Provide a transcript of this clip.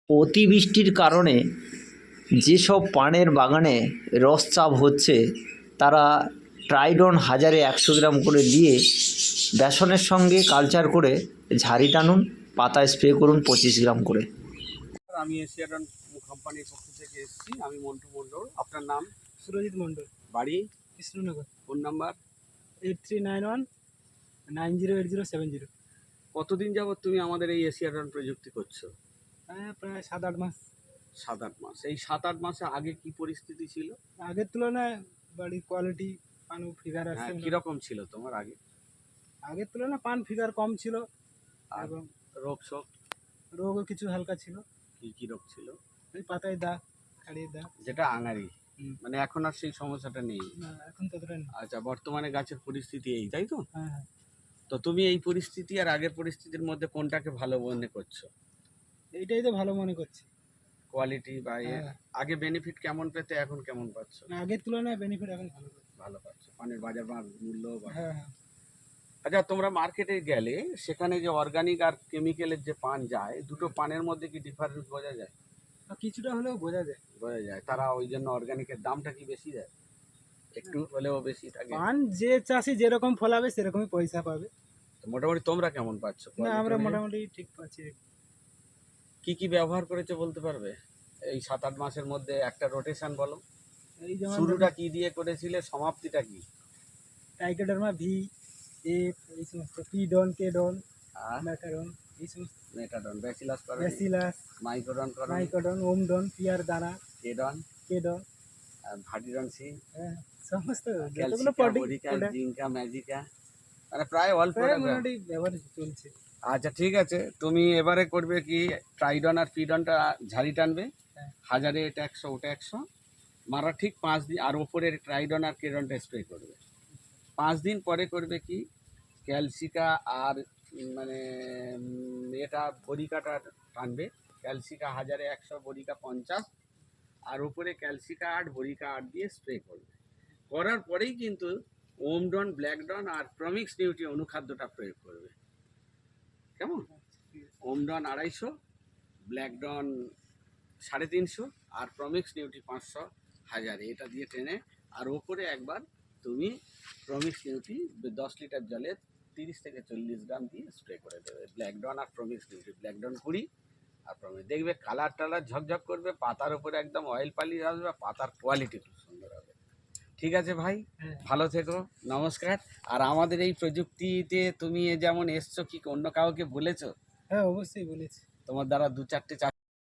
অতিবৃষ্টির কারণে যেসব পানের বাগানে রসচাপ হচ্ছে তারা ট্রাইডন 1000-100 গ্রাম করে দিয়ে বেসনের সঙ্গে কালচার করে ঝাড়ি টানুন, পাতায় স্প্রে করুন 25 গ্রাম করে। আমি এশিয়াডন কোম্পানির পক্ষ থেকে এসেছি। আমি মন্টু মণ্ডল। আপনার নাম? সুরজিৎ মণ্ডল, বাড়ি? কৃষ্ণনগর। Phone number? 8391908070। কতদিন যাবত তুমি আমাদের এই এশিয়াডন প্রযুক্তি করছো? হ্যাঁ, প্রায় 7-8 মাস। 7-8 মাস। এই 7-8 মাসে আগে কি পরিস্থিতি ছিল? আগের তুলনায় বাড়ির কোয়ালিটি, পান ফিগার আসছে। হ্যাঁ, কিরকম ছিল তোমার আগে? আগের তুলনায় পান ফিগার কম ছিল আর এবং রোগ শোক রোগও কিছু হালকা ছিল। কি রোগ ছিল? ওই পাতায় দাগ, খাড়িয়ে দাগ। যেটা আঙারি। মানে এখন আর সেই সমস্যাটা নেই? না, এখন ততটা নেই। আচ্ছা, বর্তমানে গাছের পরিস্থিতি এই, তাই তো? হ্যাঁ হ্যাঁ, তো তুমি এই পরিস্থিতি আর আগের পরিস্থিতির মধ্যে কোনটাকে ভালো মনে করছো? এইটাই তো ভালো মনে করছি। কোয়ালিটি বা হ্যাঁ। আগে বেনিফিট কেমন পেতে, এখন কেমন পাচ্ছ? না, আগের তুলনায় বেনিফিট এখন ভালো পাচ্ছ, পানের বাজার মূল্য বা। হ্যাঁ হ্যাঁ। আচ্ছা, তোমরা মার্কেটে গেলে সেখানে যে অর্গানিক আর কেমিক্যালের যে পান যায়, দুটো পানের মধ্যে কি ডিফারেন্স বোঝা যায়? কিছুটা হলেও বোঝা যায়। বোঝা যায়। তারা ওই জন্য অর্গানিকের দামটা কি বেশি দেয়? একটু হলেও বেশি থাকে? পান যে চাষি যেরকম ফলাবে সেরকমই পয়সা পাবে। তো মোটামুটি তোমরা কেমন পাচ্ছ? না, আমরা মোটামুটি ঠিক পাচ্ছি। কি ব্যবহার করেছো বলতে পারবে? এই 7-8 মাসের মধ্যে একটা রোটেশন বলো। এই যেমন শুরুটা কি দিয়ে করেছিলে, সমাপ্তিটা কি? টাইকোডার্মা ভি, এফ, এই সমস্ত, পিডন, কেডন, আর ম্যাকারন, এই সমস্ত, মেটাডন, ব্যাসিলাস করো, ব্যাসিলাস, মাইক্রোডন করো, নাইকোডন, ওমডন, পিয়ার দানা, কেডন, কেডন, আর ভার্টিডন সি, হ্যাঁ, সমস্ত যতগুলো ক্যালসিকা, প্রোটিন বোরিকা, জিঙ্কা, ম্যাজিকা, মানে প্রায় অল প্রোডাক্ট মোটামুটি ব্যবহার চলছে। আচ্ছা, ঠিক আছে। তুমি এবারে করবে কি, ট্রাইডন আর ফিডনটা ঝাড়ি টানবে। হ্যাঁ। 1000 এটা 100 ওটা 100 মারা ঠিক 5 দিন, আর ওপরে ট্রাইডন আর কেডনটা স্প্রে করবে। 5 দিন পরে করবে কি, ক্যালসিকা আর মানে এটা বরিকাটা টানবে। ক্যালসিকা 1000 100, বরিকা 50, আর উপরে ক্যালসিকা 8, বরিকা 8 দিয়ে স্প্রে করবে। করার পরেই কিন্তু ওমডন, ব্ল্যাকডন আর প্রমিক্স নিউট্রি অনুখাদ্যটা প্রয়োগ করবে। কেমন? ওমডন 250, ব্ল্যাকডন 350 আর প্রমিক্স নিউট্রি 500, 1000 এটা দিয়ে টেনে, আর ওপরে একবার তুমি প্রমিক্স নিউট্রি 10 লিটার জলে 30 থেকে 40 গ্রাম দিয়ে স্প্রে করে দেবে। ব্ল্যাকডন আর প্রমিক্স নিউট্রি, ব্ল্যাকডন 20 আর প্রমিক্স, দেখবে কালার টালার ঝকঝক করবে, পাতার উপরে একদম অয়েল পালিশ আসবে, পাতার কোয়ালিটি খুব সুন্দর হবে। ঠিক আছে ভাই, ভালো থেকো, নমস্কার। আর আমাদের এই প্রযুক্তিতে তুমি যেমন এসছো, কি অন্য কাউকে বলেছো? হ্যাঁ, অবশ্যই বলেছি। তোমার দ্বারা 2-4টে